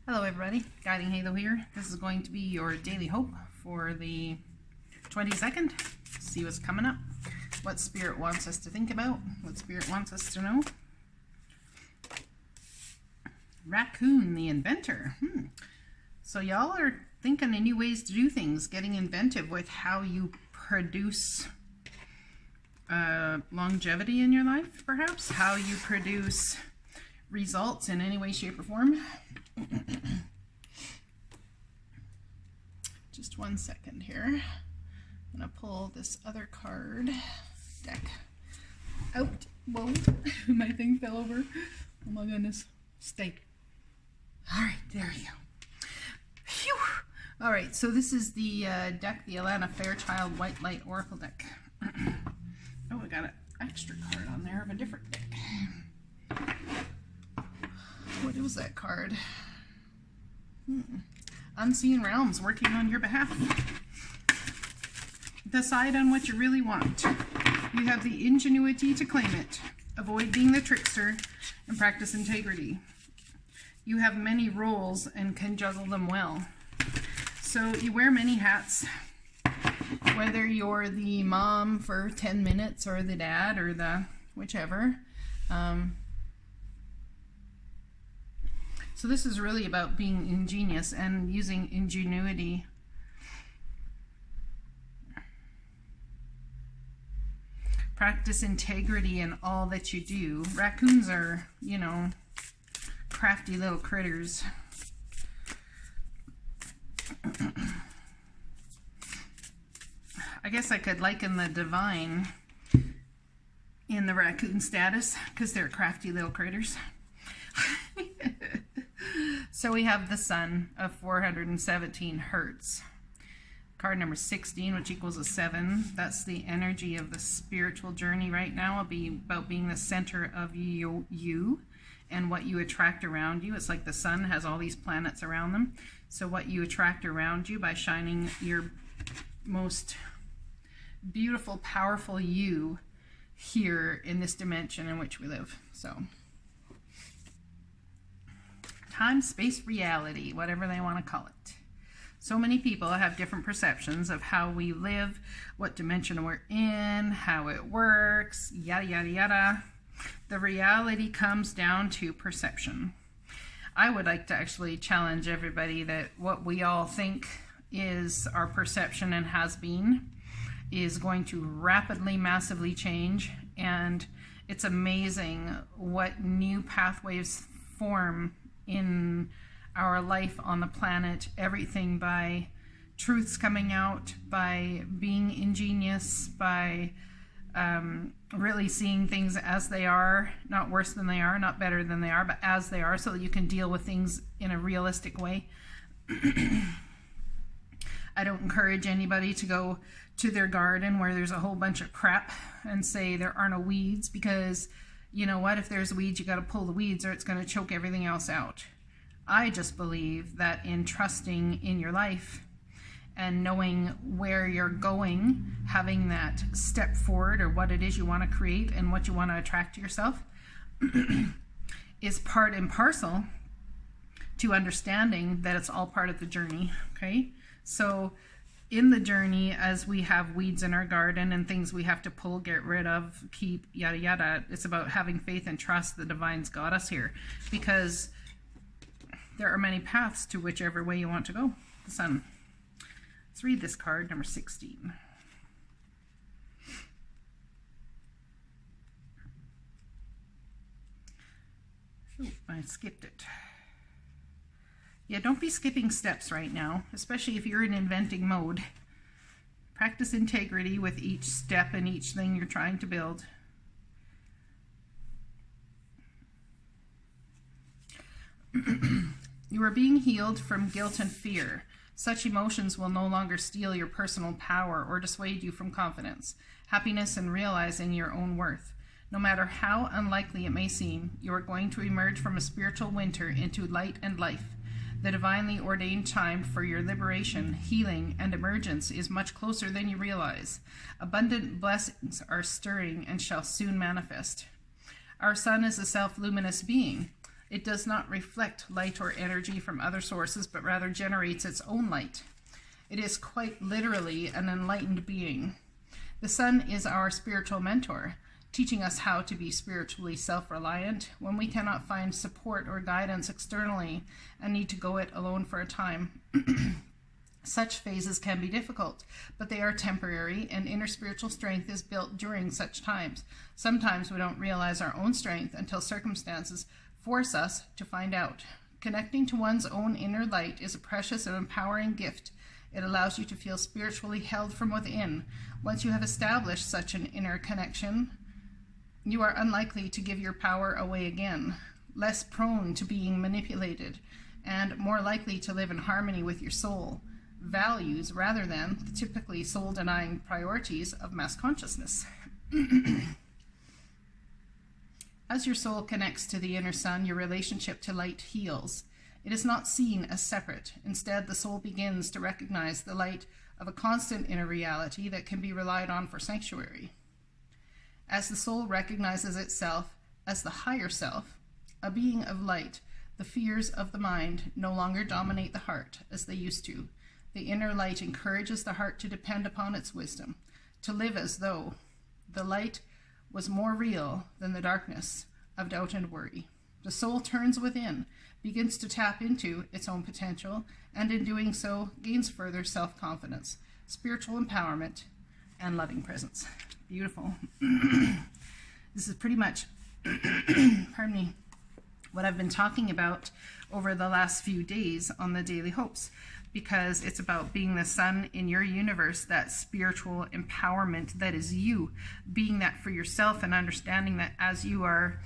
Hello everybody, GuidingHalo here. This is going to be your daily hope for the 22nd. See what's coming up, what Spirit wants us to think about, what Spirit wants us to know. Raccoon, the inventor. So y'all are thinking of new ways to do things, getting inventive with how you produce longevity in your life, perhaps, how you produce results in any way, shape, or form. Just 1 second here. I'm going to pull this other card deck out. Whoa, my thing fell over. Oh my goodness. Stay. Alright, there we go. Phew! Alright, so this is the deck, the Alana Fairchild White Light Oracle deck. Oh, I got an extra card on there of a different deck. What was that card? Unseen realms working on your behalf. Decide on what you really want. You have the ingenuity to claim it. Avoid being the trickster and practice integrity. You have many roles and can juggle them well. So you wear many hats, whether you're the mom for 10 minutes or the dad or the whichever. So this is really about being ingenious and using ingenuity. Practice integrity in all that you do. Raccoons are, you know, crafty little critters. I guess I could liken the divine in the raccoon status because they're crafty little critters. So we have the sun of 417 hertz. Card number 16, which equals a 7. That's the energy of the spiritual journey right now. It'll be about being the center of you and what you attract around you. It's like the sun has all these planets around them. So what you attract around you by shining your most beautiful, powerful you here in this dimension in which we live. So time, space, reality, whatever they want to call it. So many people have different perceptions of how we live, what dimension we're in, how it works, yada, yada, yada. The reality comes down to perception. I would like to actually challenge everybody that what we all think is our perception and has been is going to rapidly, massively change. And it's amazing what new pathways form in our life on the planet. Everything by truths coming out, by being ingenious, by really seeing things as they are, not worse than they are, not better than they are, but as they are, so that you can deal with things in a realistic way. I don't encourage anybody to go to their garden where there's a whole bunch of crap and say there are no weeds, because you know what, if there's weeds, you got to pull the weeds or it's going to choke everything else out. I just believe that in trusting in your life and knowing where you're going, having that step forward or what it is you want to create and what you want to attract to yourself is part and parcel to understanding that it's all part of the journey, okay? So in the journey, as we have weeds in our garden and things we have to pull, get rid of, keep, yada, yada, it's about having faith and trust the divine's got us here, because there are many paths to whichever way you want to go. The sun. Let's read this card, number 16. Oh, I skipped it. Yeah, don't be skipping steps right now, especially if you're in inventing mode. Practice integrity with each step and each thing you're trying to build. You are being healed from guilt and fear. Such emotions will no longer steal your personal power or dissuade you from confidence, happiness, and realizing your own worth. No matter how unlikely it may seem, you are going to emerge from a spiritual winter into light and life. The divinely ordained time for your liberation, healing, and emergence is much closer than you realize. Abundant blessings are stirring and shall soon manifest. Our sun is a self-luminous being. It does not reflect light or energy from other sources, but rather generates its own light. It is quite literally an enlightened being. The sun is our spiritual mentor, teaching us how to be spiritually self-reliant when we cannot find support or guidance externally and need to go it alone for a time. Such phases can be difficult, but they are temporary, and inner spiritual strength is built during such times. Sometimes we don't realize our own strength until circumstances force us to find out. Connecting to one's own inner light is a precious and empowering gift. It allows you to feel spiritually held from within. Once you have established such an inner connection, you are unlikely to give your power away again, less prone to being manipulated, and more likely to live in harmony with your soul values rather than the typically soul-denying priorities of mass consciousness. As your soul connects to the inner sun, your relationship to light heals. It is not seen as separate. Instead, the soul begins to recognize the light of a constant inner reality that can be relied on for sanctuary. As the soul recognizes itself as the higher self, a being of light, the fears of the mind no longer dominate the heart as they used to. The inner light encourages the heart to depend upon its wisdom, to live as though the light was more real than the darkness of doubt and worry. The soul turns within, begins to tap into its own potential, and in doing so, gains further self-confidence, spiritual empowerment, and loving presence. Beautiful. This is pretty much, pardon me, what I've been talking about over the last few days on the Daily Hopes, because it's about being the sun in your universe, that spiritual empowerment that is you, being that for yourself, and understanding that as you are,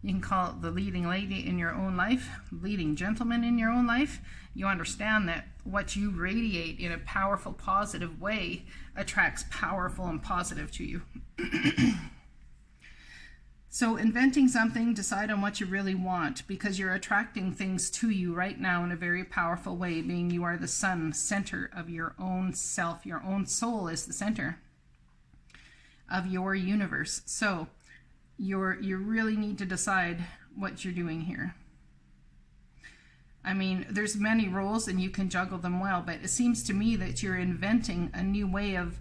you can call it the leading lady in your own life, leading gentleman in your own life, you understand that what you radiate in a powerful, positive way attracts powerful and positive to you. So inventing something, decide on what you really want, because you're attracting things to you right now in a very powerful way, being you are the sun, center of your own self. Your own soul is the center of your universe. So you really need to decide what you're doing here. I mean, there's many roles and you can juggle them well, but it seems to me that you're inventing a new way of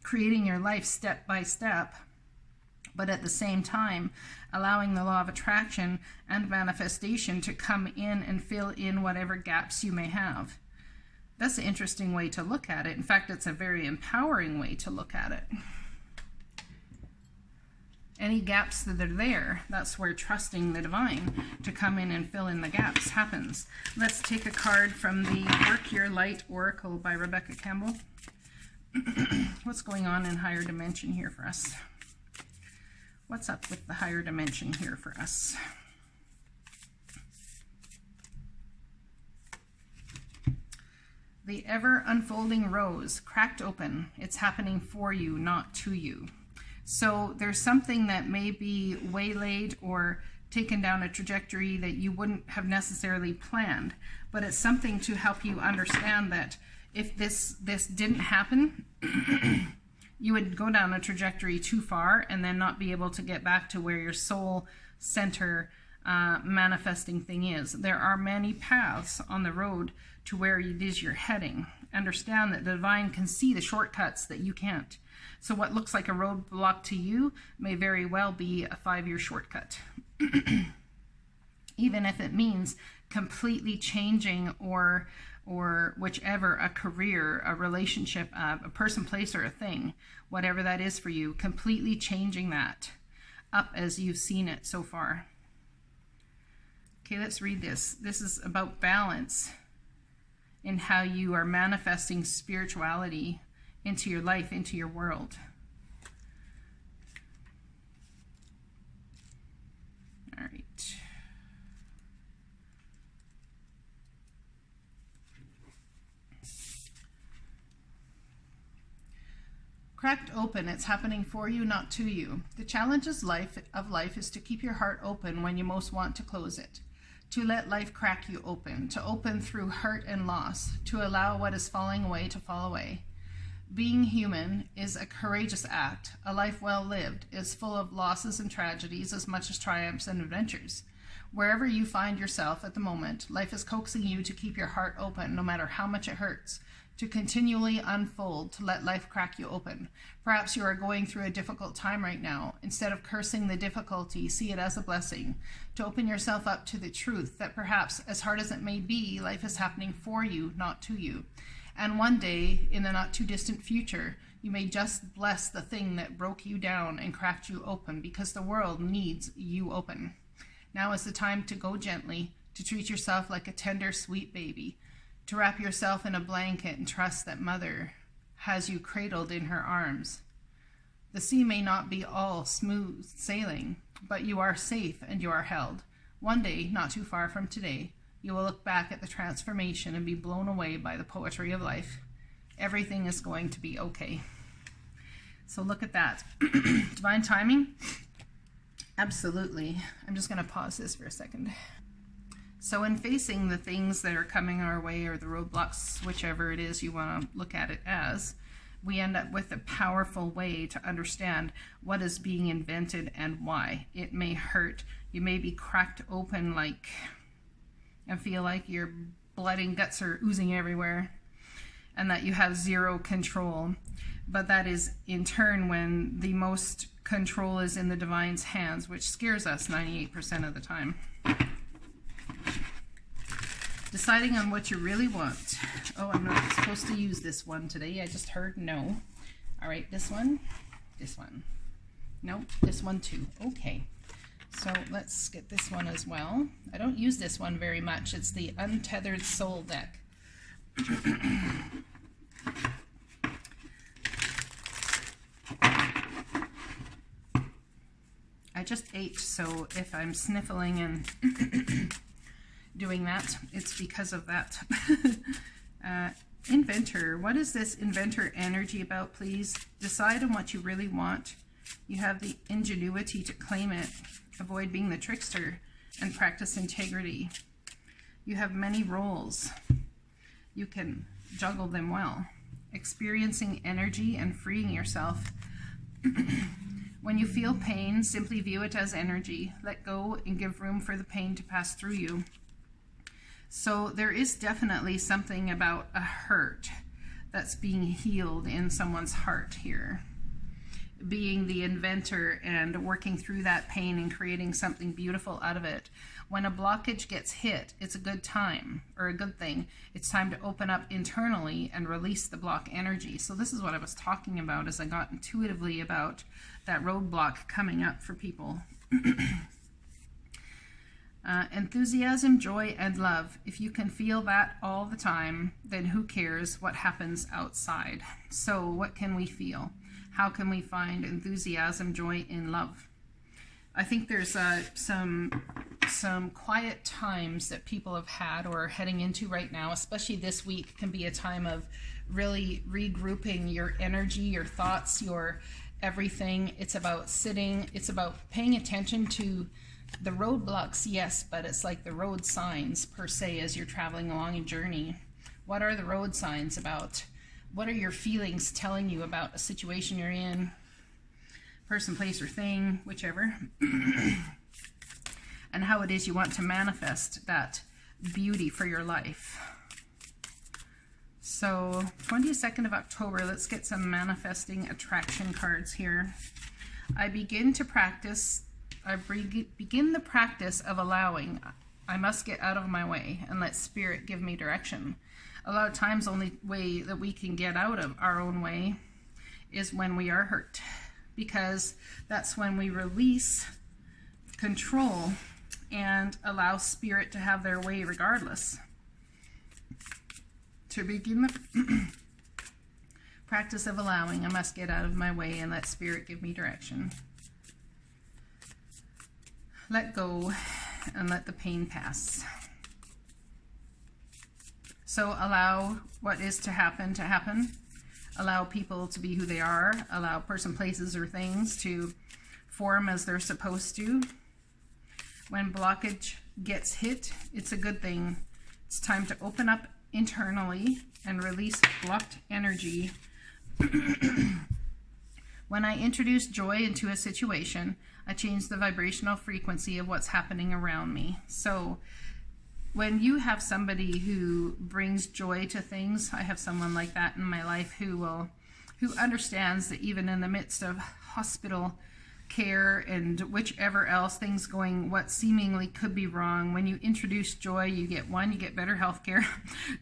creating your life step by step, but at the same time allowing the law of attraction and manifestation to come in and fill in whatever gaps you may have. That's an interesting way to look at it. In fact, it's a very empowering way to look at it. Any gaps that are there, that's where trusting the divine to come in and fill in the gaps happens. Let's take a card from the Work Your Light Oracle by Rebecca Campbell. What's going on in higher dimension here for us? What's up with the higher dimension here for us? The ever unfolding rose, cracked open. It's happening for you, not to you. So there's something that may be waylaid or taken down a trajectory that you wouldn't have necessarily planned, but it's something to help you understand that if this didn't happen, you would go down a trajectory too far and then not be able to get back to where your soul center manifesting thing is. There are many paths on the road to where it is you're heading. Understand that the divine can see the shortcuts that you can't. So what looks like a roadblock to you may very well be a 5-year shortcut. Even if it means completely changing or whichever, a career, a relationship, a person, place, or a thing, whatever that is for you, completely changing that up as you've seen it so far. Okay, let's read this. This is about balance in how you are manifesting spirituality into your life, into your world. All right. Cracked open, it's happening for you, not to you. The challenge of life is to keep your heart open when you most want to close it, to let life crack you open, to open through hurt and loss, to allow what is falling away to fall away. Being human is a courageous act. A life well lived is full of losses and tragedies as much as triumphs and adventures. Wherever you find yourself at the moment, life is coaxing you to keep your heart open no matter how much it hurts, to continually unfold, to let life crack you open. Perhaps you are going through a difficult time right now. Instead of cursing the difficulty, see it as a blessing, to open yourself up to the truth that perhaps, as hard as it may be, life is happening for you, not to you. And one day, in the not too distant future, you may just bless the thing that broke you down and cracked you open, because the world needs you open. Now is the time to go gently, to treat yourself like a tender, sweet baby, to wrap yourself in a blanket and trust that Mother has you cradled in her arms. The sea may not be all smooth sailing, but you are safe and you are held. One day, not too far from today, you will look back at the transformation and be blown away by the poetry of life. Everything is going to be okay. So look at that. Divine timing? Absolutely. I'm just going to pause this for a second. So in facing the things that are coming our way, or the roadblocks, whichever it is you want to look at it as, we end up with a powerful way to understand what is being invented and why. It may hurt. You may be cracked open and feel like your blood and guts are oozing everywhere and that you have zero control. But that is in turn when the most control is in the divine's hands, which scares us 98% of the time. Deciding on what you really want. Oh, I'm not supposed to use this one today. I just heard no. All right, this one. Nope, this one too. Okay, so let's get this one as well. I don't use this one very much. It's the Untethered Soul deck. I just ate, so if I'm sniffling and doing that, it's because of that. Inventor, what is this inventor energy about, please? Decide on what you really want. You have the ingenuity to claim it. Avoid being the trickster and practice integrity. You have many roles. You can juggle them well. Experiencing energy and freeing yourself. When you feel pain, simply view it as energy. Let go and give room for the pain to pass through you. So there is definitely something about a hurt that's being healed in someone's heart here. Being the inventor and working through that pain and creating something beautiful out of it. When a blockage gets hit, it's a good time, or a good thing. It's time to open up internally and release the block energy. So this is what I was talking about as I got intuitively about that roadblock coming up for people. Enthusiasm, joy, and love. If you can feel that all the time, then who cares what happens outside? So what can we feel? How can we find enthusiasm, joy, and love? I think there's some quiet times that people have had or are heading into right now, especially this week, can be a time of really regrouping your energy, your thoughts, your everything. It's about sitting, it's about paying attention to the roadblocks, yes, but it's like the road signs per se as you're traveling along a journey. What are the road signs about? What are your feelings telling you about a situation you're in? Person, place, or thing, whichever. And how it is you want to manifest that beauty for your life. So 22nd of October, let's get some manifesting attraction cards here. I begin the practice of allowing. I must get out of my way and let Spirit give me direction. A lot of times the only way that we can get out of our own way is when we are hurt, because that's when we release control and allow Spirit to have their way regardless. To begin the practice of allowing, I must get out of my way and let Spirit give me direction. Let go and let the pain pass. So allow what is to happen to happen. Allow people to be who they are. Allow person, places, or things to form as they're supposed to. When blockage gets hit, it's a good thing. It's time to open up internally and release blocked energy When I introduce joy into a situation, I change the vibrational frequency of what's happening around me. So when you have somebody who brings joy to things, I have someone like that in my life who understands that even in the midst of hospital care and whichever else things going what seemingly could be wrong, when you introduce joy, you get one, you get better health care.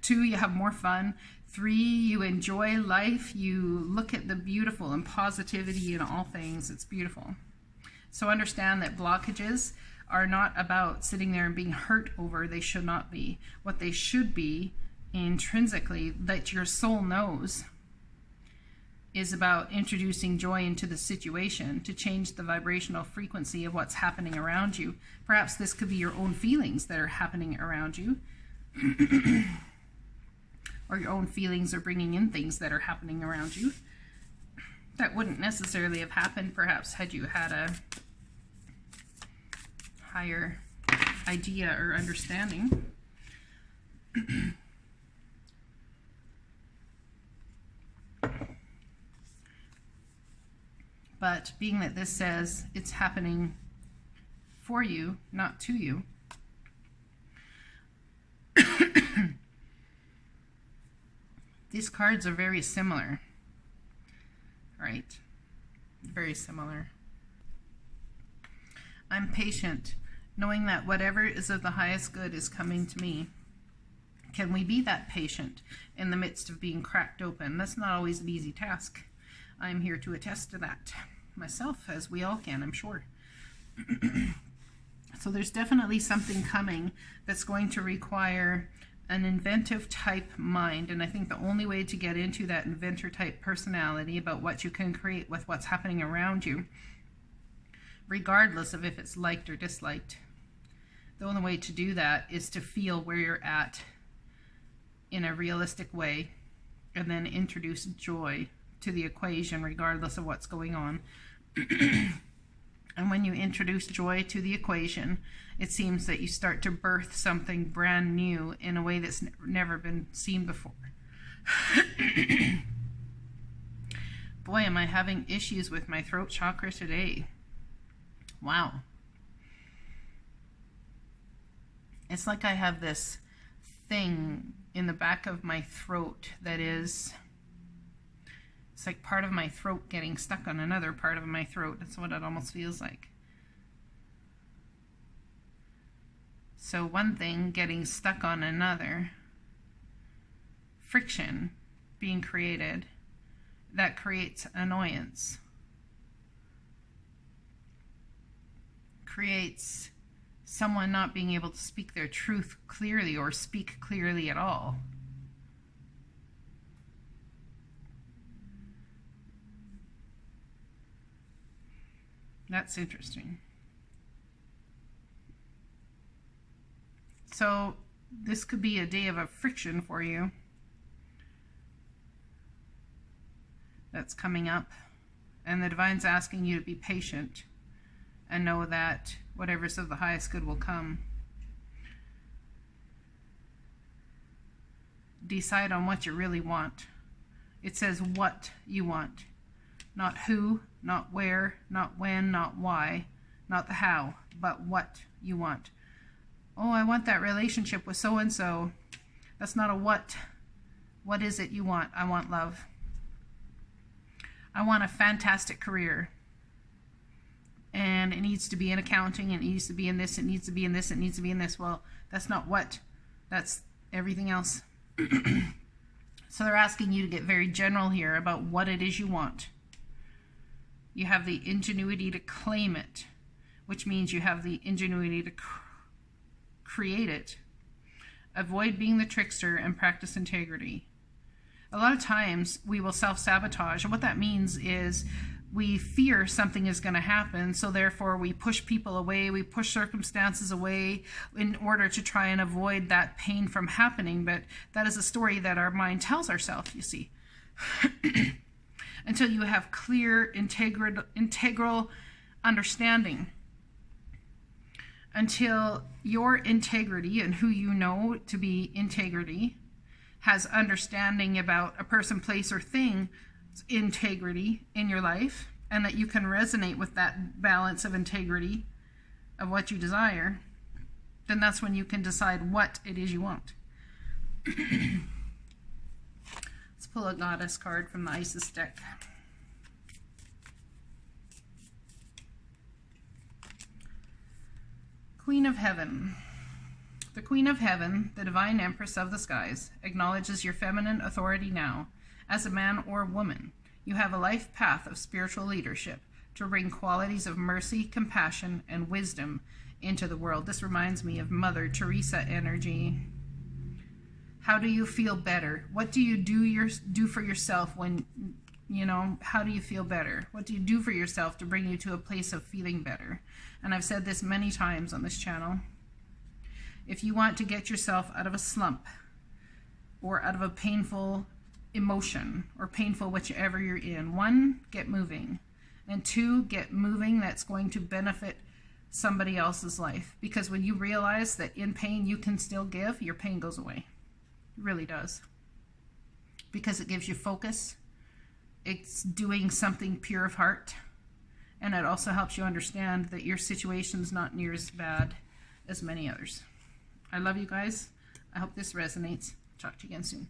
Two, you have more fun. Three, you enjoy life. You look at the beautiful and positivity in all things. It's beautiful. So understand that blockages are not about sitting there and being hurt over. They should not be. What they should be intrinsically, that your soul knows, is about introducing joy into the situation to change the vibrational frequency of what's happening around you. Perhaps this could be your own feelings that are happening around you. Or your own feelings are bringing in things that are happening around you. That wouldn't necessarily have happened, perhaps, had you had a higher idea or understanding. But being that this says it's happening for you, not to you, these cards are very similar, right? Very similar. I'm patient, knowing that whatever is of the highest good is coming to me. Can we be that patient in the midst of being cracked open? That's not always an easy task. I'm here to attest to that myself, as we all can, I'm sure. So there's definitely something coming that's going to require an inventive type mind, and I think the only way to get into that inventor type personality about what you can create with what's happening around you, regardless of if it's liked or disliked, the only way to do that is to feel where you're at in a realistic way and then introduce joy to the equation regardless of what's going on. And when you introduce joy to the equation, it seems that you start to birth something brand new in a way that's never been seen before. Boy, am I having issues with my throat chakra today. Wow. It's like I have this thing in the back of my throat that is... It's like part of my throat getting stuck on another part of my throat. That's what it almost feels like. So one thing getting stuck on another, friction being created, that creates annoyance. Creates someone not being able to speak their truth clearly or speak clearly at all. That's interesting. So this could be a day of a friction for you that's coming up. And the Divine's asking you to be patient and know that whatever's of the highest good will come. Decide on what you really want. It says what you want. Not who, not where, not when, not why, not the how, but what you want. Oh, I want that relationship with so-and-so. That's not a what. What is it you want? I want love. I want a fantastic career. And it needs to be in accounting, it needs to be in this, it needs to be in this, it needs to be in this. Well, that's not what. That's everything else. So they're asking you to get very general here about what it is you want. You have the ingenuity to claim it, which means you have the ingenuity to create it. Avoid being the trickster and practice integrity. A lot of times we will self-sabotage, and what that means is we fear something is going to happen, so therefore we push people away, we push circumstances away in order to try and avoid that pain from happening. But that is a story that our mind tells ourselves, you see. Until you have clear, integral understanding. Until your integrity and who you know to be integrity has understanding about a person, place, or thing integrity in your life, and that you can resonate with that balance of integrity of what you desire, then that's when you can decide what it is you want. Let's pull a goddess card from the Isis deck. Queen of Heaven. The Queen of Heaven, the divine empress of the skies, acknowledges your feminine authority now. As a man or woman, you have a life path of spiritual leadership to bring qualities of mercy, compassion, and wisdom into the world. This reminds me of Mother Teresa energy. How do you feel better? What do you do for yourself when, how do you feel better? What do you do for yourself to bring you to a place of feeling better? And I've said this many times on this channel. If you want to get yourself out of a slump or out of a painful emotion or painful whichever you're in, 1, get moving. And 2, get moving that's going to benefit somebody else's life. Because when you realize that in pain you can still give, your pain goes away. It really does. Because it gives you focus. It's doing something pure of heart. And it also helps you understand that your situation's not near as bad as many others. I love you guys. I hope this resonates. Talk to you again soon.